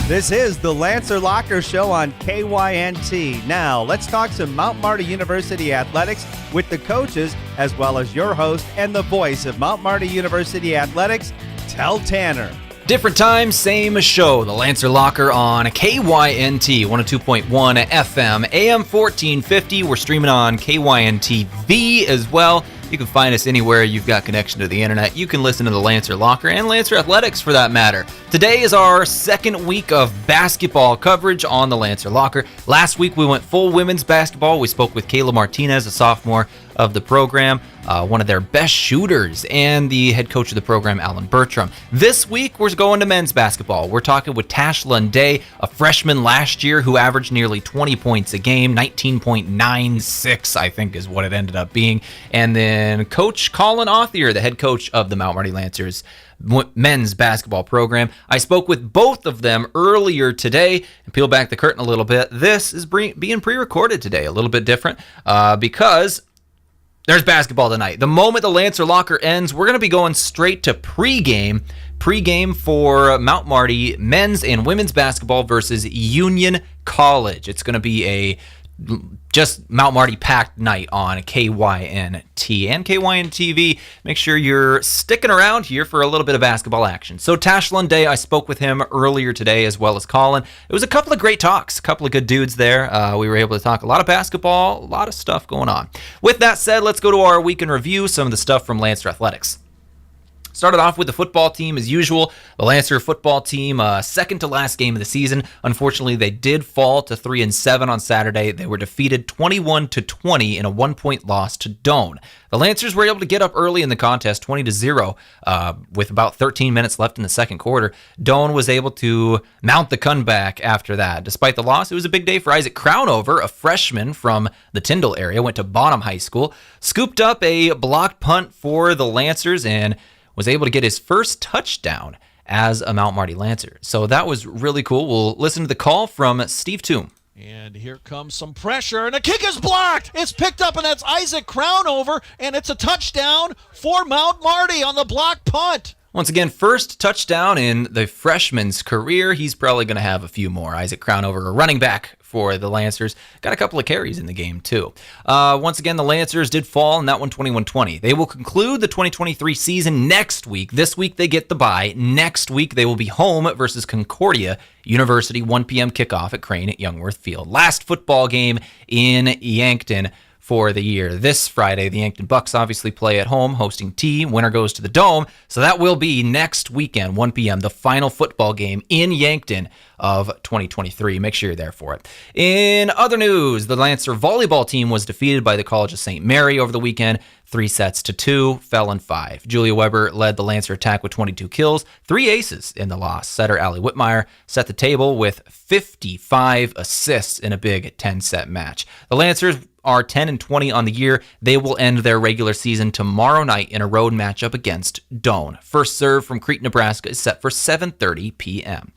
This is the Lancer Locker Show on KYNT. Now, let's talk some Mount Marty University athletics with the coaches, as well as your host and the voice of Mount Marty University athletics, Tel Tanner. Different time, same show. The Lancer Locker on KYNT 102.1 FM, AM 1450. We're streaming on KYNT-V as well. You can find us anywhere you've got connection to the internet. You can listen to the Lancer Locker and Lancer Athletics for that matter. Today is our second week of basketball coverage on the Lancer Locker. Last week we went full women's basketball. We spoke with Kayla Martinez, a sophomore of the program, one of their best shooters, and the head coach of the program, Alan Bertram. This week, we're going to men's basketball. We're talking with Tash Lunday, a freshman last year who averaged nearly 20 points a game, 19.96, I think is what it ended up being. And then Coach Collin Authier, the head coach of the Mount Marty Lancers men's basketball program. I spoke with both of them earlier today, and peel back the curtain a little bit. This is being pre-recorded today, a little bit different, because there's basketball tonight. The moment the Lancer Locker ends, we're going to be going straight to pregame. Pregame for Mount Marty men's and women's basketball versus Union College. It's going to be a just Mount Marty packed night on KYNT and KYNT-V. Make sure you're sticking around here for a little bit of basketball action. So Tash Lunday, I spoke with him earlier today as well as Collin. It was a couple of great talks, a couple of good dudes there. We were able to talk a lot of basketball, a lot of stuff going on. With that said, let's go to our week in review, some of the stuff from Lancer Athletics. Started off with the football team as usual. The Lancer football team, second to last game of the season. Unfortunately, they did fall to 3-7 on Saturday. They were defeated 21-20 in a 1-point loss to Doane. The Lancers were able to get up early in the contest, 20-0, with about 13 minutes left in the second quarter. Doane was able to mount the comeback after that. Despite the loss, it was a big day for Isaac Crownover, a freshman from the Tyndall area, went to Bonham High School, scooped up a blocked punt for the Lancers and was able to get his first touchdown as a Mount Marty Lancer. So that was really cool. We'll listen to the call from Steve Toom. And here comes some pressure, and a kick is blocked. It's picked up, and that's Isaac Crownover, and it's a touchdown for Mount Marty on the blocked punt. Once again, first touchdown in the freshman's career. He's probably going to have a few more. Isaac Crownover, a running back for the Lancers, got a couple of carries in the game too. Once again, the Lancers did fall in that one, 21-20. They will conclude the 2023 season next week. This week they get the bye. Next week they will be home versus Concordia University, 1 p.m. kickoff at Crane at Youngworth Field. Last football game in Yankton for the year. This Friday, the Yankton Bucks obviously play at home, hosting T. Winner goes to the Dome. So that will be next weekend, 1 p.m., the final football game in Yankton of 2023. Make sure you're there for it. In other news, the Lancer volleyball team was defeated by the College of St. Mary over the weekend, 3-2, fell in 5. Julia Weber led the Lancer attack with 22 kills, 3 aces in the loss. Setter Allie Whitmire set the table with 55 assists in a big 10-set match. The Lancers are 10-20 on the year. They will end their regular season tomorrow night in a road matchup against Doane. First serve from Crete, Nebraska is set for 7:30 p.m.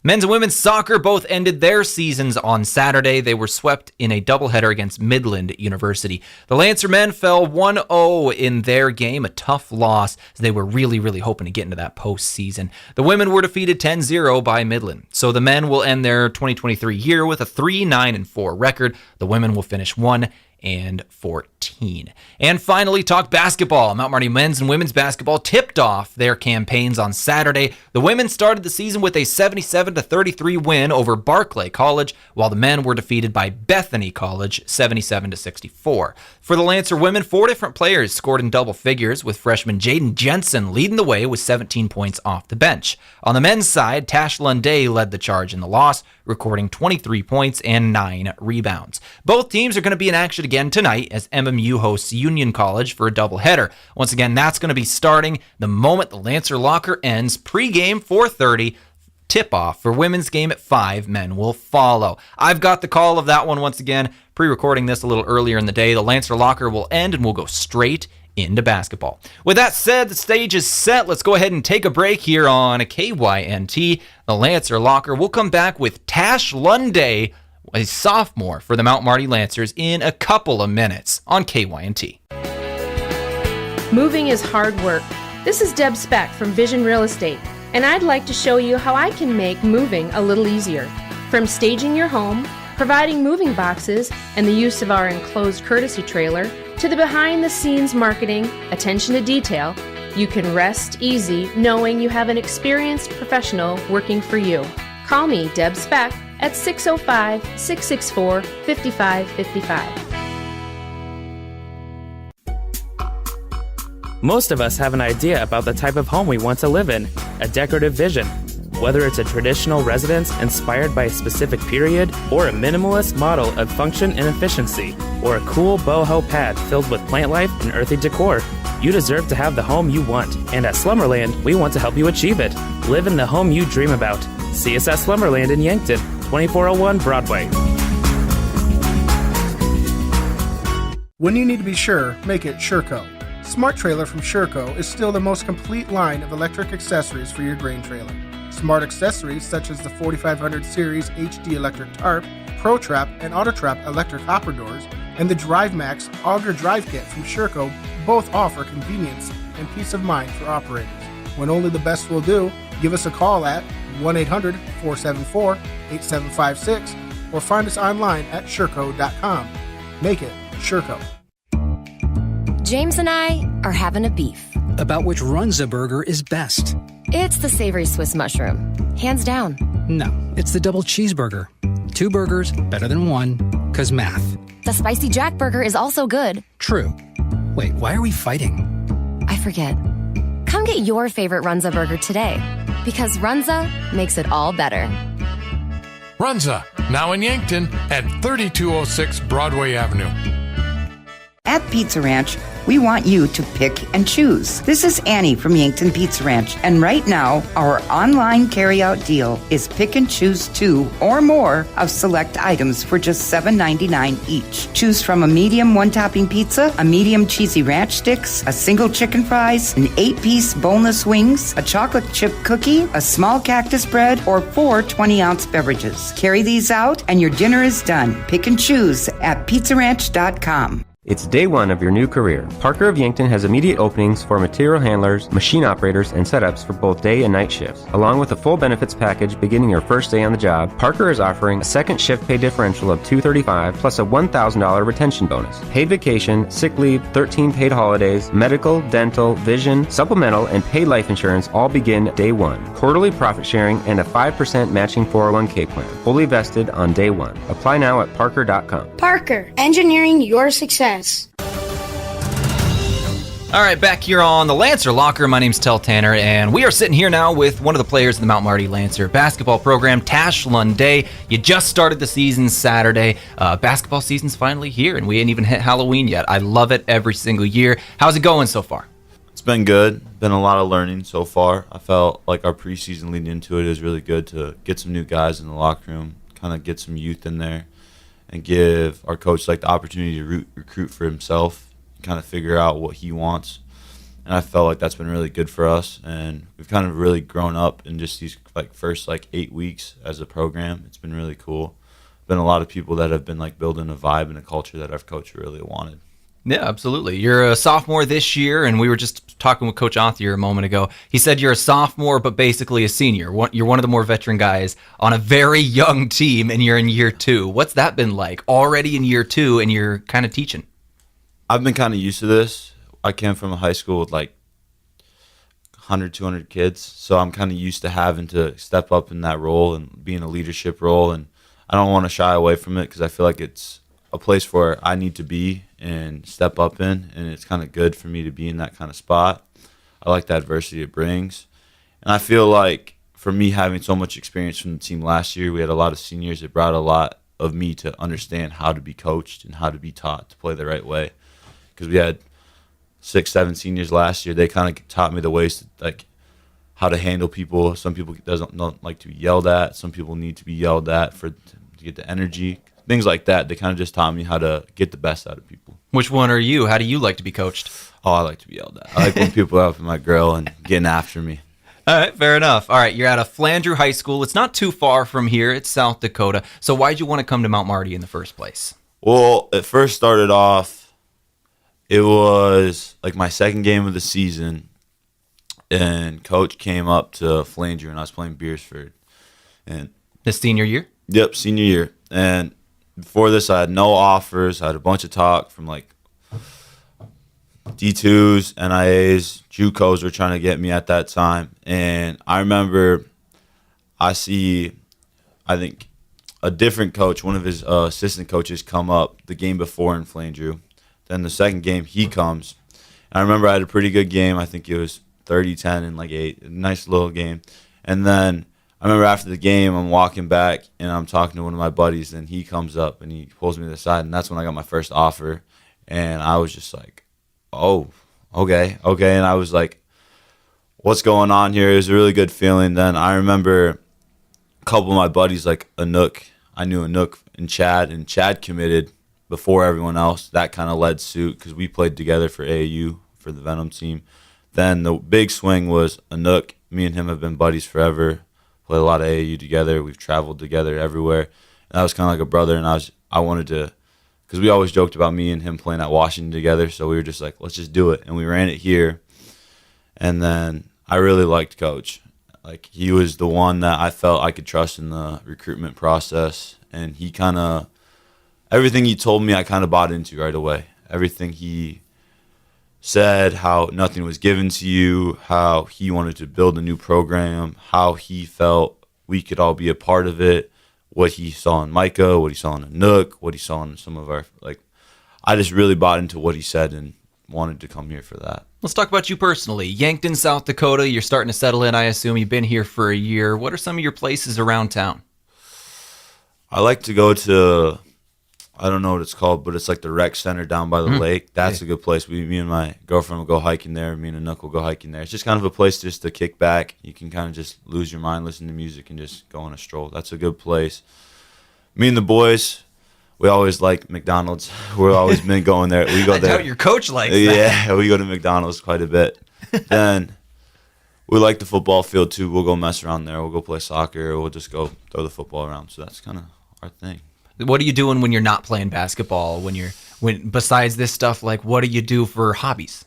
Men's and women's soccer both ended their seasons on Saturday. They were swept in a doubleheader against Midland University. The Lancer men fell 1-0 in their game, a tough loss. They were really, really hoping to get into that postseason. The women were defeated 10-0 by Midland. So the men will end their 2023 year with a 3-9-4 record. The women will finish 1-14. And finally, talk basketball. Mount Marty men's and women's basketball tipped off their campaigns on Saturday. The women started the season with a 77-33 win over Barclay College, while the men were defeated by Bethany College 77-64. For the Lancer women, 4 different players scored in double figures, with freshman Jaden Jensen leading the way with 17 points off the bench. On the men's side, Tash Lunday led the charge in the loss, recording 23 points and 9 rebounds. Both teams are going to be in action again tonight as MMU hosts Union College for a doubleheader. Once again, that's going to be starting the moment the Lancer Locker ends. Pre-game 4:30. Tip-off for women's game at 5. Men will follow. I've got the call of that one once again. Pre-recording this a little earlier in the day. The Lancer Locker will end and we'll go straight into basketball. With that said, the stage is set. Let's go ahead and take a break here on KYNT. The Lancer Locker. We'll come back with Tash Lunday, a sophomore for the Mount Marty Lancers, in a couple of minutes on KYNT. Moving is hard work. This is Deb Speck from Vision Real Estate. and I'd like to show you how I can make moving a little easier. From staging your home, providing moving boxes, and the use of our enclosed courtesy trailer, to the behind-the-scenes marketing, attention to detail, you can rest easy knowing you have an experienced professional working for you. Call me, Deb Speck, at 605-664-5555. Most of us have an idea about the type of home we want to live in, a decorative vision. Whether it's a traditional residence inspired by a specific period, or a minimalist model of function and efficiency, or a cool boho pad filled with plant life and earthy decor, you deserve to have the home you want. And at Slumberland, we want to help you achieve it. Live in the home you dream about. See us at Slumberland in Yankton, 2401 Broadway. When you need to be sure, make it Sureco. Smart Trailer from Sureco is still the most complete line of electric accessories for your grain trailer. Smart accessories such as the 4500 Series HD electric tarp, Pro Trap, and Auto Trap electric hopper doors, and the Drive Max Auger Drive Kit from Sureco both offer convenience and peace of mind for operators. When only the best will do, give us a call at 1-800-474-8756 or find us online at sureco.com. Make it Sureco. James and I are having a beef. About which Runza burger is best. It's the savory Swiss mushroom. Hands down. No, it's the double cheeseburger. 2 burgers, better than 1, 'cause math. The spicy Jack burger is also good. True. Wait, why are we fighting? I forget. Come get your favorite Runza burger today, because Runza makes it all better. Runza, now in Yankton at 3206 Broadway Avenue. At Pizza Ranch, we want you to pick and choose. This is Annie from Yankton Pizza Ranch, and right now, our online carryout deal is pick and choose 2 or more of select items for just $7.99 each. Choose from a medium 1-topping pizza, a medium cheesy ranch sticks, a single chicken fries, an 8-piece boneless wings, a chocolate chip cookie, a small cactus bread, or 4 20-ounce beverages. Carry these out, and your dinner is done. Pick and choose at pizzaranch.com. It's day one of your new career. Parker of Yankton has immediate openings for material handlers, machine operators, and setups for both day and night shifts. Along with a full benefits package beginning your first day on the job, Parker is offering a second shift pay differential of $235 plus a $1,000 retention bonus. Paid vacation, sick leave, 13 paid holidays, medical, dental, vision, supplemental, and paid life insurance all begin day one. Quarterly profit sharing and a 5% matching 401k plan. Fully vested on day one. Apply now at parker.com. Parker, engineering your success. All right, back here on the Lancer Locker, my name's Tel Tanner, and we are sitting here now with one of the players in the Mount Marty Lancer basketball program, Tash Lunday. You just started the season Saturday. Basketball season's finally here, and we ain't even hit Halloween yet. I love it every single year. How's it going so far? It's been good. Been a lot of learning so far. I felt like our preseason leading into it is really good to get some new guys in the locker room, kind of get some youth in there, and give our coach like the opportunity to recruit for himself, kind of figure out what he wants. And I felt like that's been really good for us, and we've kind of really grown up in just these first 8 weeks as a program. It's been really cool. Been a lot of people that have been building a vibe and a culture that our coach really wanted. Yeah, absolutely. You're a sophomore this year, and we were just talking with Coach Authier a moment ago. He said you're a sophomore, but basically a senior. You're one of the more veteran guys on a very young team, and you're in year 2. What's that been like? Already in year 2, and you're kind of teaching. I've been kind of used to this. I came from a high school with 100, 200 kids, so I'm kind of used to having to step up in that role and be in a leadership role, and I don't want to shy away from it because I feel like it's a place where I need to be and step up in, and it's kind of good for me to be in that kind of spot. I like the adversity it brings, and I feel like for me having so much experience from the team last year, we had a lot of seniors. It brought a lot of me to understand how to be coached and how to be taught to play the right way, because we had 6, 7 seniors last year. They kind of taught me the ways to how to handle people. Some people don't like to be yelled at. Some people need to be yelled at to get the energy. Things like that. They kind of just taught me how to get the best out of people. Which one are you? How do you like to be coached? Oh, I like to be yelled at. I like when people are up in my grill and getting after me. All right, fair enough. All right, you're at a Flandreau High School. It's not too far from here. It's South Dakota. So why'd you want to come to Mount Marty in the first place? Well, it first started off, it was my second game of the season. and coach came up to Flanger, and I was playing Beersford. And the senior year? Yep, senior year. And before this, I had no offers. I had a bunch of talk from like D2s, NIAs, JUCOs were trying to get me at that time. And I remember I think, a different coach, one of his assistant coaches, come up the game before in Flanger. Then the second game, he comes. And I remember I had a pretty good game. I think it was 30-10 and like 8. A nice little game. And then I remember after the game, I'm walking back, and I'm talking to one of my buddies, and he comes up, and he pulls me to the side, and that's when I got my first offer. And I was just like, oh, okay. And I was like, what's going on here? It was a really good feeling. Then I remember a couple of my buddies, like Anook. I knew Anook and Chad committed before everyone else. That kind of led suit because we played together for AAU for the Venom team. Then the big swing was Anook. Me and him have been buddies forever. Played a lot of AAU together. We've traveled together everywhere. And I was kind of like a brother, and I wanted to, because we always joked about me and him playing at Washington together, so we were just like, let's just do it. And we ran it here. And then I really liked Coach. Like, he was the one that I felt I could trust in the recruitment process. And he kind of, everything he told me, I kind of bought into right away. Everything he said, how nothing was given to you, how he wanted to build a new program, how he felt we could all be a part of it, what he saw in Micah, what he saw in Anook, what he saw in some of our, like, I just really bought into what he said and wanted to come here for that. Let's talk about you personally. Yankton, South Dakota, you're starting to settle in, I assume. You've been here for a year. What are some of your places around town? I like to go to, I don't know what it's called, but it's like the rec center down by the lake. That's a good place. Me and my girlfriend will go hiking there. Me and Anook will go hiking there. It's just kind of a place just to kick back. You can kind of just lose your mind, listen to music, and just go on a stroll. That's a good place. Me and the boys, we always like McDonald's. We've always been going there. We go there. I doubt your coach likes that. Yeah, we go to McDonald's quite a bit. Then we like the football field too. We'll go mess around there. We'll go play soccer. We'll just go throw the football around. So that's kind of our thing. What are you doing when you're not playing basketball? When besides this stuff, like, what do you do for hobbies?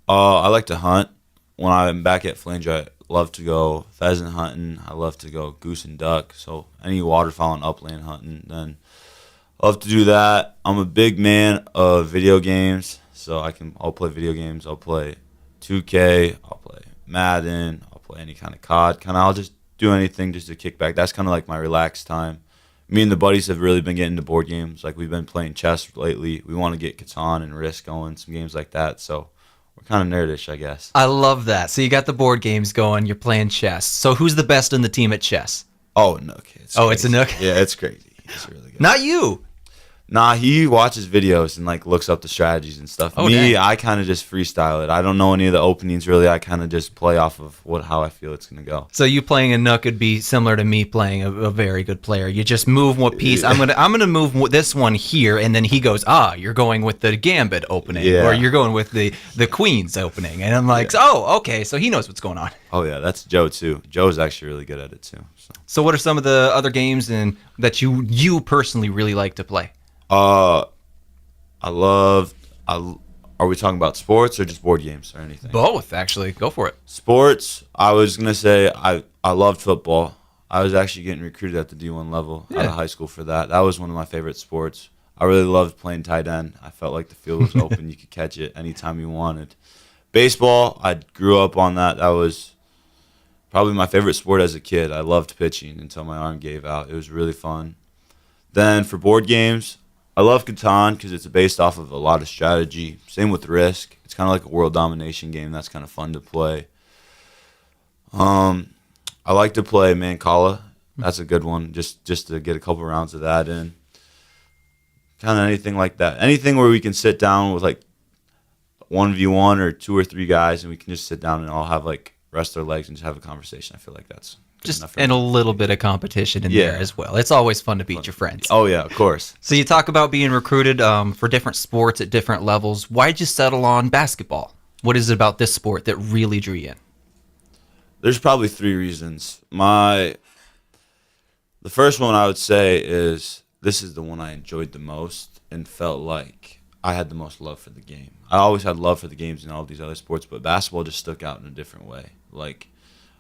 I like to hunt. When I'm back at Flanger, I love to go pheasant hunting. I love to go goose and duck. So any waterfowl and upland hunting. Then I love to do that. I'm a big man of video games. So I'll play video games. I'll play 2K. I'll play Madden. I'll play any kind of COD. I'll just do anything just to kick back. That's kind of like my relaxed time. Me and the buddies have really been getting into board games. Like, we've been playing chess lately. We want to get Catan and Risk going, some games like that. So we're kind of nerdish, I guess. I love that. So you got the board games going. You're playing chess. So who's the best in the team at chess? Oh, Nook. It's Anook? Yeah, it's crazy. It's really good. Not you. Nah, he watches videos and like looks up the strategies and stuff. Oh, Me, dang. I kind of just freestyle it. I don't know any of the openings really. I kind of just play off of how I feel it's gonna go. So you playing a Nook would be similar to me playing a very good player. You just move what piece. I'm gonna move this one here, and then he goes, you're going with the Gambit opening, or you're going with the Queen's opening, and I'm like, oh, okay. So he knows what's going on. Oh yeah, that's Joe too. Joe's actually really good at it too. So what are some of the other games that you personally really like to play? Are we talking about sports or just board games or anything? Both, actually. Go for it. Sports, I was going to say I loved football. I was actually getting recruited at the D1 level out of high school for that. That was one of my favorite sports. I really loved playing tight end. I felt like the field was open. You could catch it anytime you wanted. Baseball, I grew up on that. That was probably my favorite sport as a kid. I loved pitching until my arm gave out. It was really fun. Then for board games, I love Catan because it's based off of a lot of strategy. Same with Risk. It's kind of like a world domination game. That's kind of fun to play. I like to play Mancala. That's a good one, just to get a couple rounds of that in. Kind of anything like that. Anything where we can sit down with like 1v1 or 2 or 3 guys, and we can just sit down and all have like rest our legs and just have a conversation. I feel like that's and a little bit of competition in there as well. It's always fun to beat your friends. Oh, yeah, of course. So you talk about being recruited for different sports at different levels. Why'd you settle on basketball? What is it about this sport that really drew you in? There's probably 3 reasons. The first one I would say is this is the one I enjoyed the most and felt like I had the most love for the game. I always had love for the games in all these other sports, but basketball just stuck out in a different way. Like,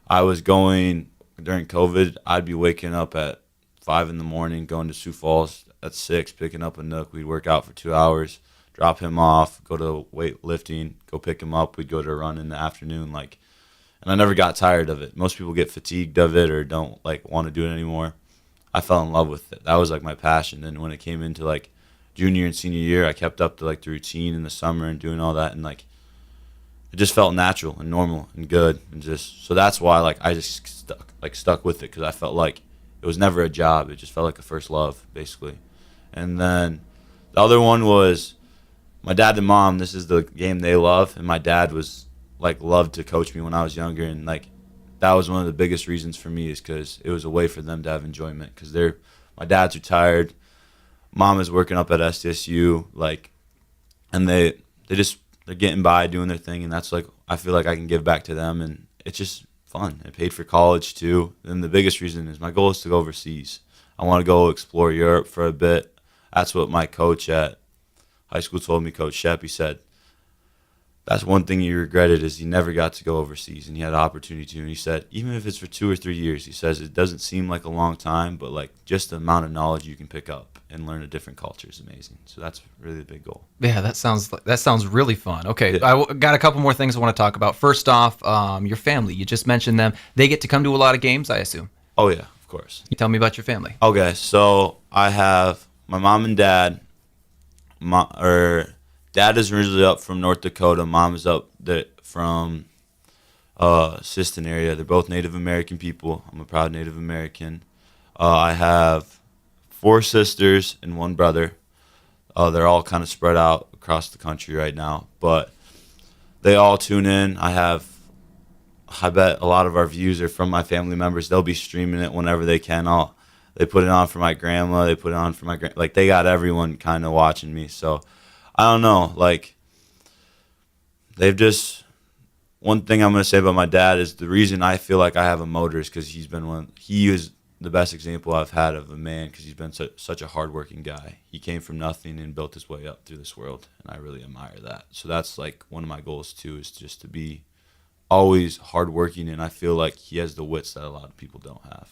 I was going during COVID, I'd be waking up at 5 in the morning, going to Sioux Falls at 6, picking up a Nook. We'd work out for 2 hours, drop him off, go to weightlifting, go pick him up. We'd go to a run in the afternoon, like, and I never got tired of it. Most people get fatigued of it or don't like want to do it anymore. I fell in love with it. That was like my passion. And when it came into like junior and senior year, I kept up to like the routine in the summer and doing all that, and like it just felt natural and normal and good, and just so that's why like I just stuck with it, because I felt like it was never a job. It just felt like a first love, basically. And then the other one was my dad and mom. This is the game they love, and my dad was like loved to coach me when I was younger, and like that was one of the biggest reasons for me, is because it was a way for them to have enjoyment, because my dad's retired, mom is working up at SDSU, like, and they're getting by doing their thing, and that's like I feel like I can give back to them, and it's just fun. It paid for college too. And the biggest reason is my goal is to go overseas. I want to go explore Europe for a bit. That's what my coach at high school told me, Coach Shep. He said that's one thing he regretted, is he never got to go overseas, and he had an opportunity to. And he said, even if it's for 2 or 3 years, he says it doesn't seem like a long time, but like just the amount of knowledge you can pick up and learn a different culture is amazing. So that's really the big goal. Yeah, that sounds really fun. Okay, yeah. I got a couple more things I want to talk about. First off, your family. You just mentioned them. They get to come to a lot of games, I assume. Oh yeah, of course. You tell me about your family. Okay, so I have my mom and dad. Dad is originally up from North Dakota. Mom is up from Siston area. They're both Native American people. I'm a proud Native American. I have 4 sisters and 1 brother. They're all kind of spread out across the country right now, but they all tune in. I bet a lot of our views are from my family members. They'll be streaming it whenever they can. They put it on for my grandma. They put it on for my like they got everyone kind of watching me. So I don't know. Like they've just. One thing I'm going to say about my dad is the reason I feel like I have a motor is because he is the best example I've had of a man, because he's been such a hardworking guy. He came from nothing and built his way up through this world, and I really admire that. So that's like one of my goals too, is just to be always hardworking, and I feel like he has the wits that a lot of people don't have.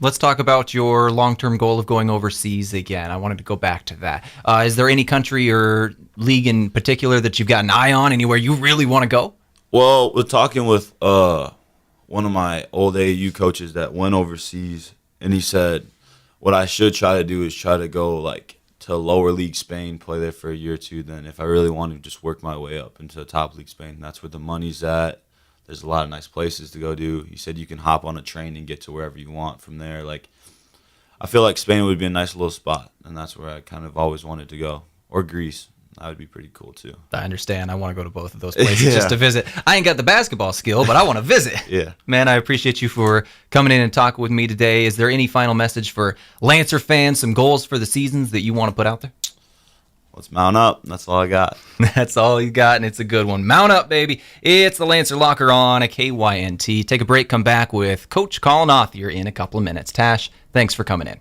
Let's talk about your long-term goal of going overseas again. I wanted to go back to that. Is there any country or league in particular that you've got an eye on, anywhere you really want to go? Well, we're talking with one of my old AAU coaches that went overseas, and he said what I should try to do is try to go like to lower league Spain, play there for a year or two. Then if I really want to just work my way up into the top league Spain, that's where the money's at. There's a lot of nice places to go do. He said you can hop on a train and get to wherever you want from there. Like, I feel like Spain would be a nice little spot, and that's where I kind of always wanted to go. Or Greece. That would be pretty cool, too. I understand. I want to go to both of those places just to visit. I ain't got the basketball skill, but I want to visit. Yeah. Man, I appreciate you for coming in and talking with me today. Is there any final message for Lancer fans, some goals for the seasons that you want to put out there? Let's mount up. That's all I got. That's all you got, and it's a good one. Mount up, baby. It's the Lancer Locker on a KYNT. Take a break, come back with Coach Collin Authier in a couple of minutes. Tash, thanks for coming in.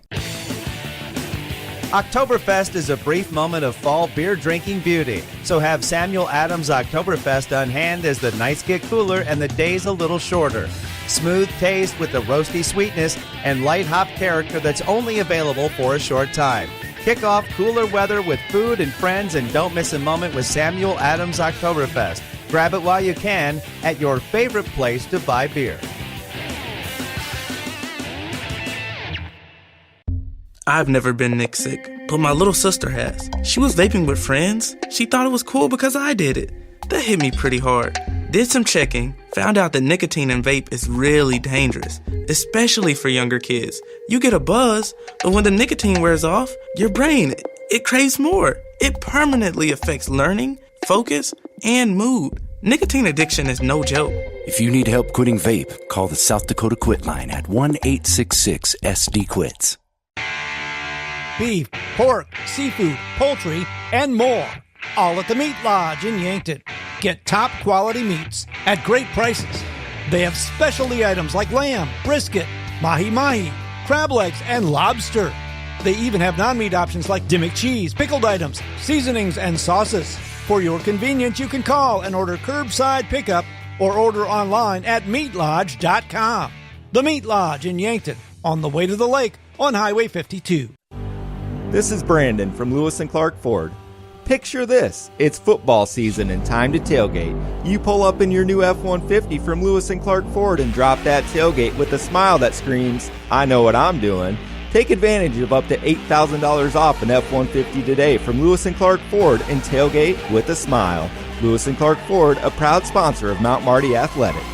Oktoberfest is a brief moment of fall beer drinking beauty. So have Samuel Adams Oktoberfest on hand as the nights get cooler and the days a little shorter. Smooth taste with the roasty sweetness and light hop character that's only available for a short time. Kick off cooler weather with food and friends, and don't miss a moment with Samuel Adams Oktoberfest. Grab it while you can at your favorite place to buy beer. I've never been Nick sick, but my little sister has. She was vaping with friends. She thought it was cool because I did it. That hit me pretty hard. Did some checking, found out that nicotine in vape is really dangerous, especially for younger kids. You get a buzz, but when the nicotine wears off, your brain, it craves more. It permanently affects learning, focus, and mood. Nicotine addiction is no joke. If you need help quitting vape, call the South Dakota Quit line at 1-866-SD-QUITS. Beef, pork, seafood, poultry, and more. All at the Meat Lodge in Yankton. Get top quality meats at great prices. They have specialty items like lamb, brisket, mahi-mahi, crab legs, and lobster. They even have non-meat options like Dimmick cheese, pickled items, seasonings, and sauces. For your convenience, you can call and order curbside pickup or order online at meatlodge.com. The Meat Lodge in Yankton, on the way to the lake on Highway 52. This is Brandon from Lewis and Clark Ford. Picture this. It's football season and time to tailgate. You pull up in your new F-150 from Lewis and Clark Ford and drop that tailgate with a smile that screams, I know what I'm doing. Take advantage of up to $8,000 off an F-150 today from Lewis and Clark Ford and tailgate with a smile. Lewis and Clark Ford, a proud sponsor of Mount Marty Athletics.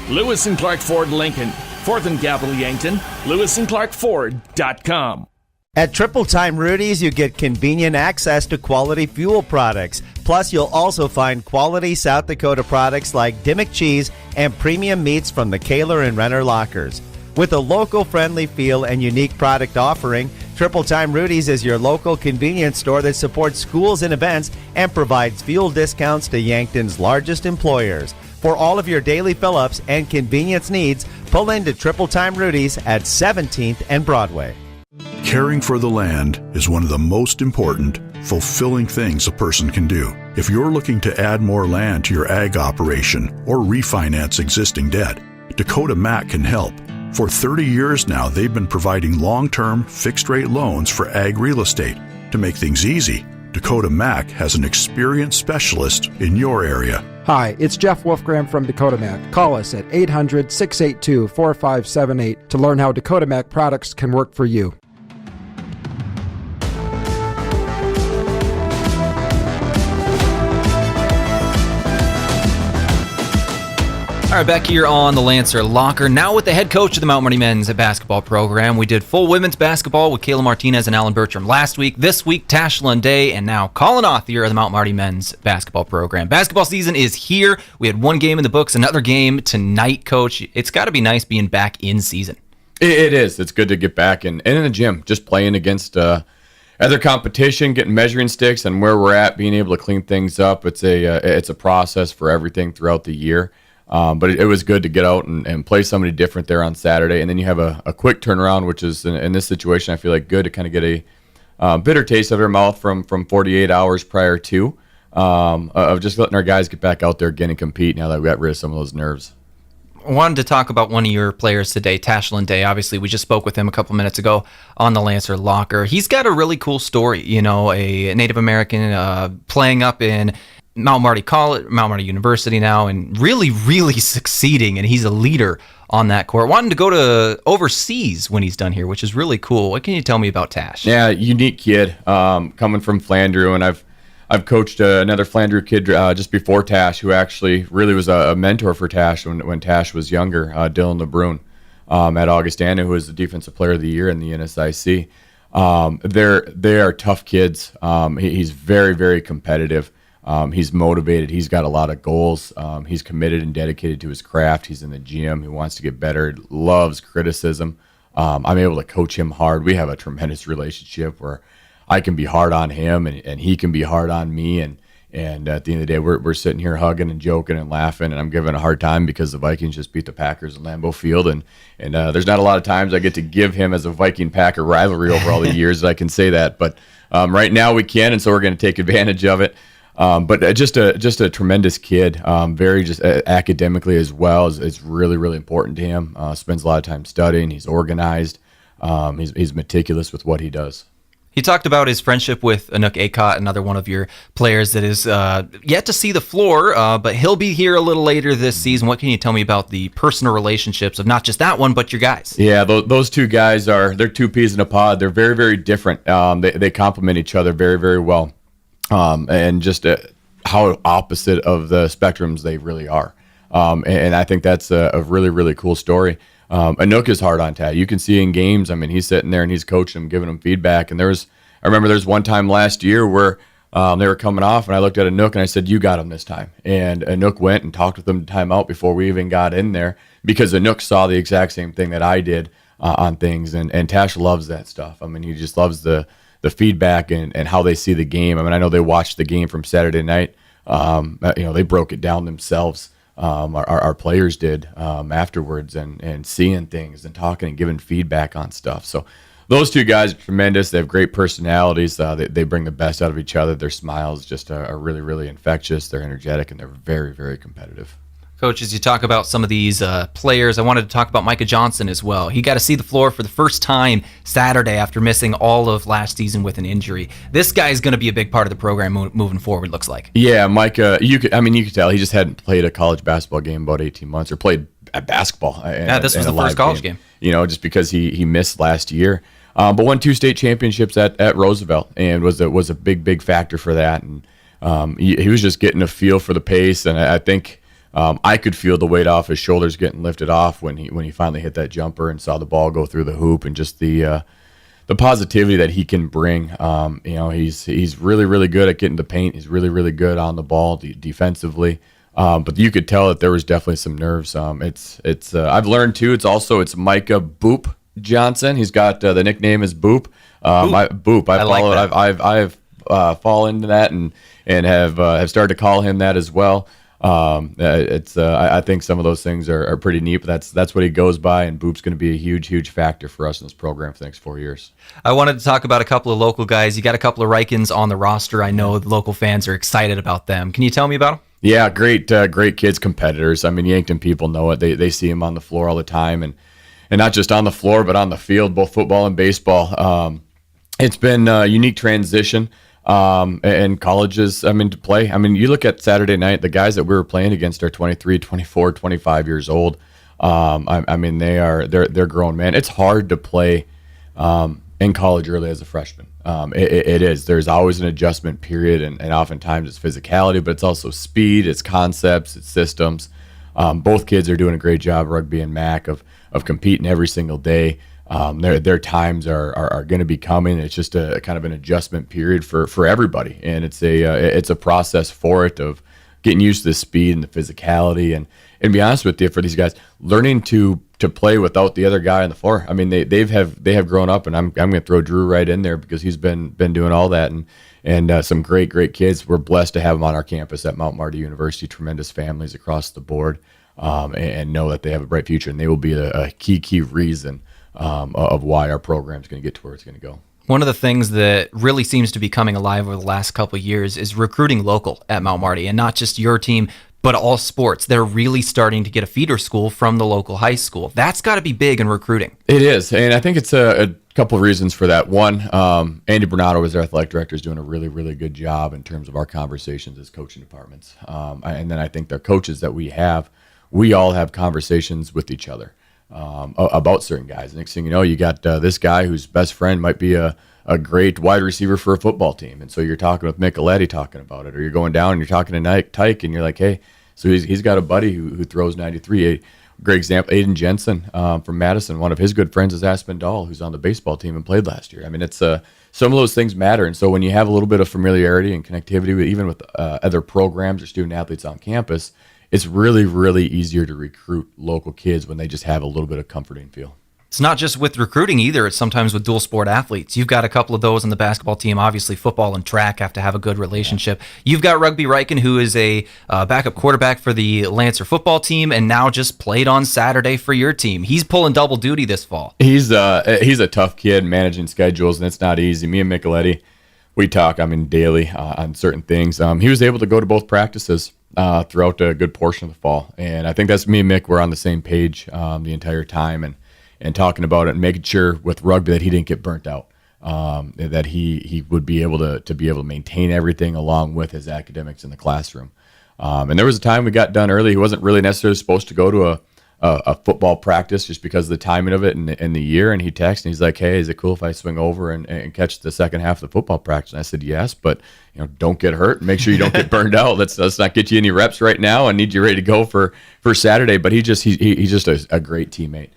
Lewis and Clark Ford Lincoln, 4th and Capitol Yankton, lewisandclarkford.com. At Triple Time Rudy's, you get convenient access to quality fuel products. Plus, you'll also find quality South Dakota products like Dimmick cheese and premium meats from the Kaler and Renner lockers. With a local-friendly feel and unique product offering, Triple Time Rudy's is your local convenience store that supports schools and events and provides fuel discounts to Yankton's largest employers. For all of your daily fill-ups and convenience needs, pull into Triple Time Rudy's at 17th and Broadway. Caring for the land is one of the most important, fulfilling things a person can do. If you're looking to add more land to your ag operation or refinance existing debt, Dakota Mac can help. For 30 years now, they've been providing long-term, fixed-rate loans for ag real estate. To make things easy, Dakota Mac has an experienced specialist in your area. Hi, it's Jeff Wolfgram from Dakota Mac. Call us at 800-682-4578 to learn how Dakota Mac products can work for you. All right, back here on the Lancer Locker, now with the head coach of the Mount Marty men's basketball program. We did full women's basketball with Kayla Martinez and Alan Bertram last week. This week, Tash Lunday, and now Collin Authier of the Mount Marty men's basketball program. Basketball season is here. We had one game in the books, another game tonight, Coach. It's got to be nice being back in season. It is. It's good to get back and in the gym, just playing against other competition, getting measuring sticks, and where we're at, being able to clean things up. It's a process for everything throughout the year. But it was good to get out and play somebody different there on Saturday. And then you have a quick turnaround, which is, in this situation, I feel like good to kind of get a bitter taste of their mouth from 48 hours prior to, of just letting our guys get back out there again and compete now that we got rid of some of those nerves. I wanted to talk about one of your players today, Tash Lunday. Obviously, we just spoke with him a couple minutes ago on the Lancer Locker. He's got a really cool story, a Native American playing up in Mount Marty College, Mount Marty University now, and really, really succeeding, and he's a leader on that court. Wanting to go to overseas when he's done here, which is really cool. What can you tell me about Tash? Yeah, unique kid, coming from Flandreau, and I've coached another Flandreau kid just before Tash, who actually really was a mentor for Tash when Tash was younger, Dylan LeBrun, at Augustana, who was the Defensive Player of the Year in the NSIC. They are tough kids. He's very, very competitive. He's motivated. He's got a lot of goals. He's committed and dedicated to his craft. He's in the gym. He wants to get better. Loves criticism. I'm able to coach him hard. We have a tremendous relationship where I can be hard on him and he can be hard on me. And at the end of the day, we're sitting here hugging and joking and laughing. And I'm giving a hard time because the Vikings just beat the Packers in Lambeau Field. And there's not a lot of times I get to give him as a Viking-Packer rivalry over all the years that I can say that. But right now we can, and so we're going to take advantage of it. But just a tremendous kid, very just academically as well. It's really, really important to him. Spends a lot of time studying. He's organized. He's meticulous with what he does. He talked about his friendship with Anouk Akot, another one of your players that is yet to see the floor, but he'll be here a little later this season. What can you tell me about the personal relationships of not just that one, but your guys? Yeah, those two guys they're two peas in a pod. They're very, very different. They complement each other very, very well. And just how opposite of the spectrums they really are. And I think that's a really, really cool story. Anouk is hard on Tad. You can see in games, I mean, he's sitting there and he's coaching him, giving him feedback. And I remember there's one time last year where they were coming off, and I looked at Anouk and I said, "You got him this time." And Anouk went and talked with them to time out before we even got in there, because Anouk saw the exact same thing that I did on things. And Tash loves that stuff. I mean, he just loves the feedback and how they see the game. I mean, I know they watched the game from Saturday night. They broke it down themselves. Our players did afterwards, and seeing things and talking and giving feedback on stuff. So those two guys are tremendous. They have great personalities. They bring the best out of each other. Their smiles just are really, really infectious. They're energetic, and they're very, very competitive. Coach, as you talk about some of these players, I wanted to talk about Micah Johnson as well. He got to see the floor for the first time Saturday after missing all of last season with an injury. This guy is going to be a big part of the program moving forward, looks like. Yeah, Micah, you could tell he just hadn't played a college basketball game about 18 months or played at basketball. This was the first college game. Just because he missed last year. But won 2 state championships at Roosevelt and was a big factor for that. And he was just getting a feel for the pace, and I think I could feel the weight off his shoulders getting lifted off when he finally hit that jumper and saw the ball go through the hoop, and just the positivity that he can bring. He's really, really good at getting the paint. He's really, really good on the ball defensively. But you could tell that there was definitely some nerves. I've learned too. It's Micah Boop Johnson. He's got the nickname is Boop. Boop. I've fallen into that and have started to call him that as well. I think some of those things are pretty neat, but that's what he goes by, and Boop's going to be a huge factor for us in this program for the next 4 years. I wanted to talk about a couple of local guys. You got a couple of Rikens on the roster. I know the local fans are excited about them. Can you tell me about them? Yeah, great kids, competitors. I mean, Yankton people know it. They see him on the floor all the time, and not just on the floor, but on the field, both football and baseball. It's been a unique transition. And colleges, to play. You look at Saturday night, the guys that we were playing against are 23, 24, 25 years old. They're grown men. It's hard to play in college early as a freshman. It is. There's always an adjustment period, and oftentimes it's physicality, but it's also speed, it's concepts, it's systems. Both kids are doing a great job, Rugby and Mac, of competing every single day. Their times are going to be coming. It's just a kind of an adjustment period for everybody, and it's a process for it of getting used to the speed and the physicality, and to be honest with you, for these guys, learning to play without the other guy on the floor. They have grown up, and I'm going to throw Drew right in there because he's been doing all that, and some great kids. We're blessed to have them on our campus at Mount Marty University. Tremendous families across the board, and know that they have a bright future, and they will be a key reason of why our program is going to get to where it's going to go. One of the things that really seems to be coming alive over the last couple of years is recruiting local at Mount Marty, and not just your team, but all sports. They're really starting to get a feeder school from the local high school. That's got to be big in recruiting. It is, and I think it's a couple of reasons for that. One, Andy Bernardo, as our athletic director, is doing a really, really good job in terms of our conversations as coaching departments. And then I think the coaches that we all have conversations with each other about certain guys. Next thing you know, you got this guy whose best friend might be a great wide receiver for a football team, and so you're talking with Micheletti talking about it, or you're going down and you're talking to Tyke, and you're like, hey, so he's got a buddy who throws 93. A great example, Aiden Jensen from Madison. One of his good friends is Aspen Dahl, who's on the baseball team and played last year. It's some of those things matter, and so when you have a little bit of familiarity and connectivity even with other programs or student athletes on campus, it's really, really easier to recruit local kids when they just have a little bit of comforting feel. It's not just with recruiting either. It's sometimes with dual sport athletes. You've got a couple of those on the basketball team. Obviously, football and track have to have a good relationship. You've got Rugby Riken, who is a backup quarterback for the Lancer football team, and now just played on Saturday for your team. He's pulling double duty this fall. He's a tough kid managing schedules, and it's not easy. Me and Micheletti, we talk daily on certain things. He was able to go to both practices throughout a good portion of the fall, and I think that's me and Mick. We're on the same page the entire time, and talking about it and making sure with rugby that he didn't get burnt out, that he would be able to maintain everything along with his academics in the classroom. And there was a time we got done early. He wasn't really necessarily supposed to go to a football practice just because of the timing of it and the year. And he texted and he's like, hey, is it cool if I swing over and catch the second half of the football practice? And I said, yes, but don't get hurt. Make sure you don't get burned out. Let's not get you any reps right now. I need you ready to go for Saturday. But he's just a great teammate.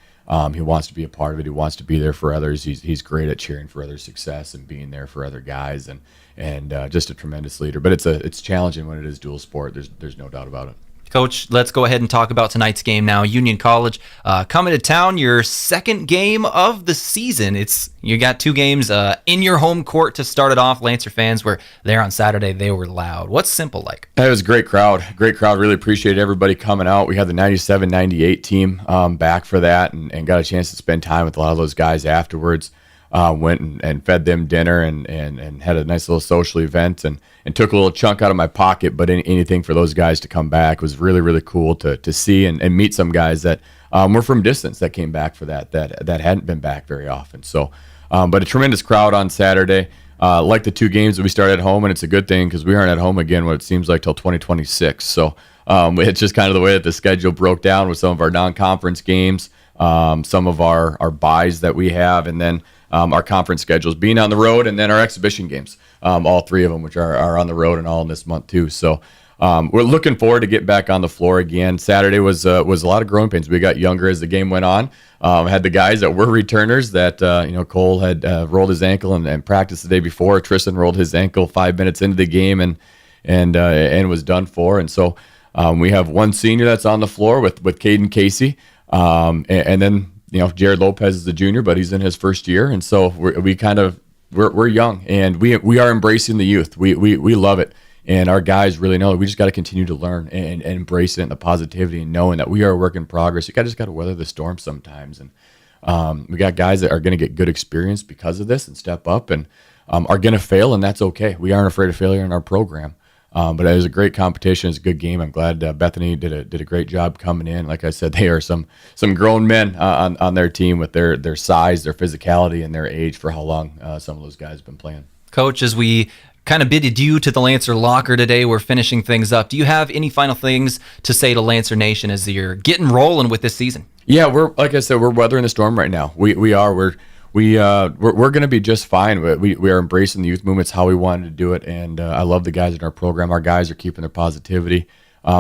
He wants to be a part of it. He wants to be there for others. He's great at cheering for others' success and being there for other guys, and just a tremendous leader. But it's challenging when it is dual sport. There's no doubt about it. Coach, let's go ahead and talk about tonight's game now. Union College coming to town, your second game of the season. You got two games in your home court to start it off. Lancer fans were there on Saturday. They were loud. What's Simple like? It was a great crowd. Really appreciated everybody coming out. We had the 97-98 team back for that and got a chance to spend time with a lot of those guys afterwards. went and fed them dinner and had a nice little social event and took a little chunk out of my pocket. But anything for those guys to come back was really, really cool to see and meet some guys that were from distance that came back for that hadn't been back very often. So, but a tremendous crowd on Saturday. Like the 2 games that we started at home, and it's a good thing because we aren't at home again what it seems like till 2026. So it's just kind of the way that the schedule broke down with some of our non-conference games, some of our buys that we have, and then our conference schedules being on the road, and then our exhibition games, all 3 of them, which are on the road and all in this month too. So we're looking forward to getting back on the floor again. Saturday was a lot of growing pains. We got younger as the game went on. Had the guys that were returners that, Cole had rolled his ankle and practiced the day before. Tristan rolled his ankle 5 minutes into the game and was done for. And so we have one senior that's on the floor with Caden Casey. And then, Jared Lopez is the junior, but he's in his first year. And so we're young and we are embracing the youth. We love it. And our guys really know that we just got to continue to learn and embrace it and the positivity and knowing that we are a work in progress. You just got to weather the storm sometimes. And we got guys that are going to get good experience because of this and step up and are going to fail, and that's okay. We aren't afraid of failure in our program. But it was a great competition. It's a good game. I'm glad Bethany did a great job coming in. Like I said, they are some grown men on their team with their size, their physicality, and their age for how long some of those guys have been playing. Coach, as we kind of bid adieu to the Lancer Locker today, we're finishing things up. Do you have any final things to say to Lancer Nation as you're getting rolling with this season? Yeah, like I said, we're weathering the storm right now. We're going to be just fine. We are embracing the youth movement. It's how we wanted to do it, and I love the guys in our program. Our guys are keeping their positivity.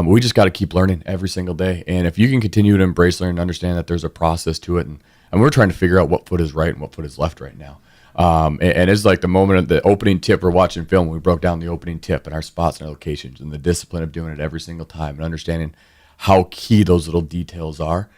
We just got to keep learning every single day, and if you can continue to embrace learning and understand that there's a process to it, and we're trying to figure out what foot is right and what foot is left right now. And it's like the moment of the opening tip. We're watching film. We broke down the opening tip and our spots and our locations and the discipline of doing it every single time and understanding how key those little details are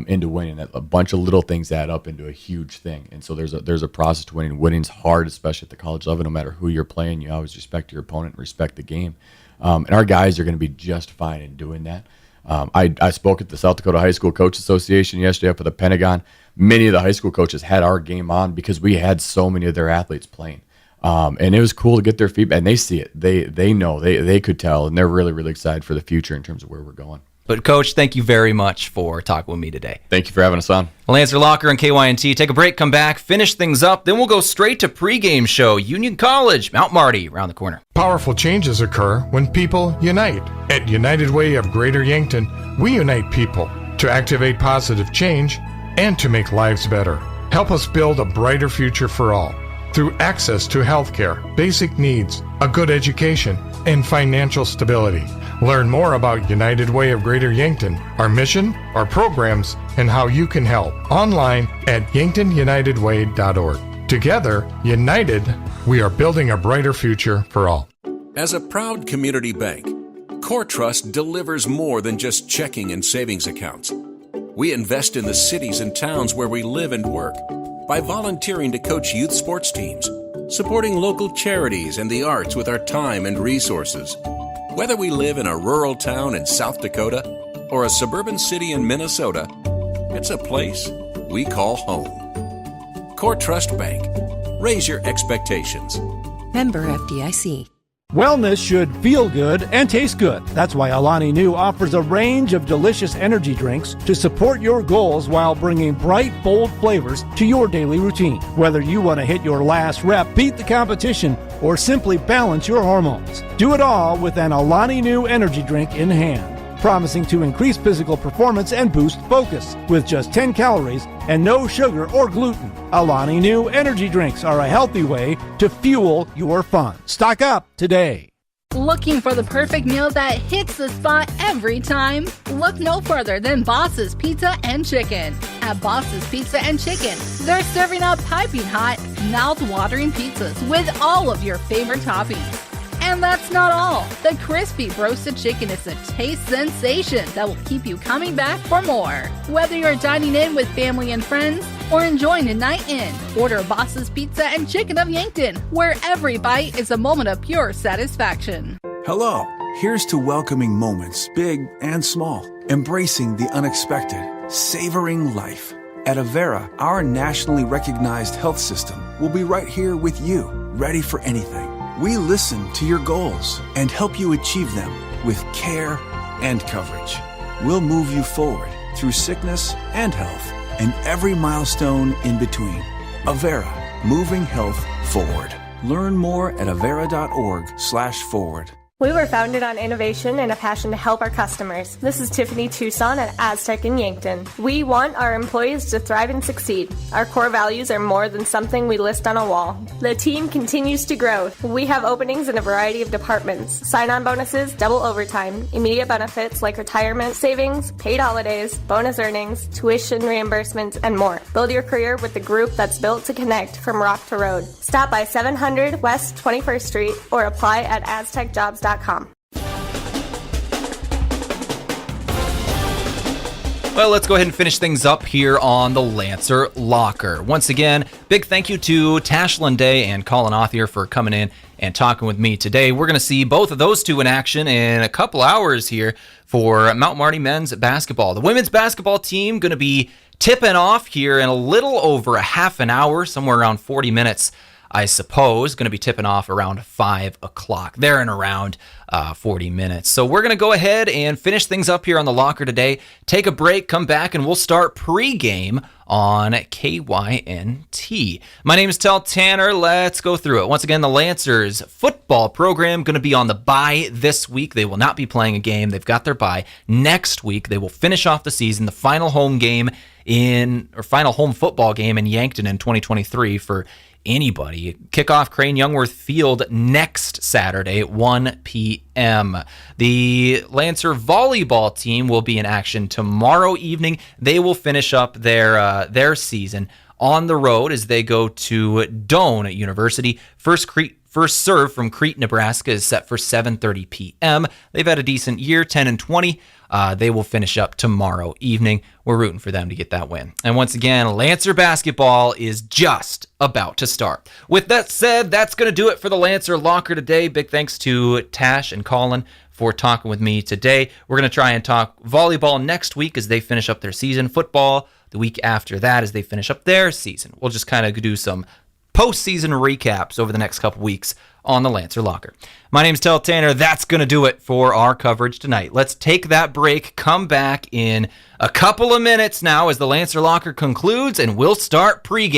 into winning. A bunch of little things add up into a huge thing. And so there's a process to winning. Winning's hard, especially at the college level. No matter who you're playing, you always respect your opponent and respect the game. And our guys are going to be just fine in doing that. I spoke at the South Dakota High School Coach Association yesterday up at the Pentagon. Many of the high school coaches had our game on because we had so many of their athletes playing. And it was cool to get their feedback, and they see it. They know, they could tell, and they're really, really excited for the future in terms of where we're going. But, Coach, thank you very much for talking with me today. Thank you for having us on. Lancer Locker and KYNT. Take a break, come back, finish things up. Then we'll go straight to pregame show. Union College, Mount Marty, around the corner. Powerful changes occur when people unite. At United Way of Greater Yankton, we unite people to activate positive change and to make lives better. Help us build a brighter future for all through access to healthcare, basic needs, a good education, and financial stability. Learn more about United Way of Greater Yankton, our mission, our programs, and how you can help online at yanktonyunitedway.org. Together, united, we are building a brighter future for all. As a proud community bank, Core Trust delivers more than just checking and savings accounts. We invest in the cities and towns where we live and work by volunteering to coach youth sports teams, supporting local charities and the arts with our time and resources. Whether we live in a rural town in South Dakota or a suburban city in Minnesota, it's a place we call home. Core Trust Bank. Raise your expectations. Member FDIC. Wellness should feel good and taste good. That's why Alani Nu offers a range of delicious energy drinks to support your goals while bringing bright, bold flavors to your daily routine. Whether you want to hit your last rep, beat the competition, or simply balance your hormones, do it all with an Alani Nu energy drink in hand. Promising to increase physical performance and boost focus with just 10 calories and no sugar or gluten. Alani Nu energy drinks are a healthy way to fuel your fun. Stock up today. Looking for the perfect meal that hits the spot every time? Look no further than Boss's Pizza and Chicken. At Boss's Pizza and Chicken, they're serving up piping hot, mouth-watering pizzas with all of your favorite toppings. And that's not all. The crispy roasted chicken is a taste sensation that will keep you coming back for more. Whether you're dining in with family and friends or enjoying a night in, order Boss's Pizza and Chicken of Yankton, where every bite is a moment of pure satisfaction. Hello. Here's to welcoming moments, big and small, embracing the unexpected, savoring life. At Avera, our nationally recognized health system will be right here with you, ready for anything. We listen to your goals and help you achieve them with care and coverage. We'll move you forward through sickness and health and every milestone in between. Avera, moving health forward. Learn more at avera.org/forward. We were founded on innovation and a passion to help our customers. This is Tiffany Tucson at Aztec in Yankton. We want our employees to thrive and succeed. Our core values are more than something we list on a wall. The team continues to grow. We have openings in a variety of departments. Sign-on bonuses, double overtime, immediate benefits like retirement, savings, paid holidays, bonus earnings, tuition reimbursements, and more. Build your career with the group that's built to connect from rock to road. Stop by 700 West 21st Street or apply at aztecjobs.com. Well, let's go ahead and finish things up here on the Lancer Locker. Once again, big thank you to Tash, Lunday, and Collin Authier for coming in and talking with me today. We're going to see both of those two in action in a couple hours here for Mount Marty men's basketball. The women's basketball team going to be tipping off here in a little over a half an hour, somewhere around 40 minutes. I suppose, going to be tipping off around 5 o'clock. There and around 40 minutes. So we're going to go ahead and finish things up here on the Locker today. Take a break, come back, and we'll start pregame on KYNT. My name is Tel Tanner. Let's go through it. Once again, the Lancers football program going to be on the bye this week. They will not be playing a game. They've got their bye. Next week, they will finish off the season, the final home football game in Yankton in 2023 for anybody. Kickoff Crane Youngworth Field next Saturday at 1 p.m. The Lancer volleyball team will be in action tomorrow evening. They will finish up their season on the road as they go to Doane University. First serve from Crete, Nebraska is set for 7:30 p.m. They've had a decent year, 10-20. They will finish up tomorrow evening. We're rooting for them to get that win. And once again, Lancer basketball is just about to start. With that said, that's going to do it for the Lancer Locker today. Big thanks to Tash and Collin for talking with me today. We're going to try and talk volleyball next week as they finish up their season. Football the week after that as they finish up their season. We'll just kind of do some postseason recaps over the next couple weeks on the Lancer Locker. My name's Tel Tanner. That's going to do it for our coverage tonight. Let's take that break, come back in a couple of minutes now as the Lancer Locker concludes, and we'll start pregame.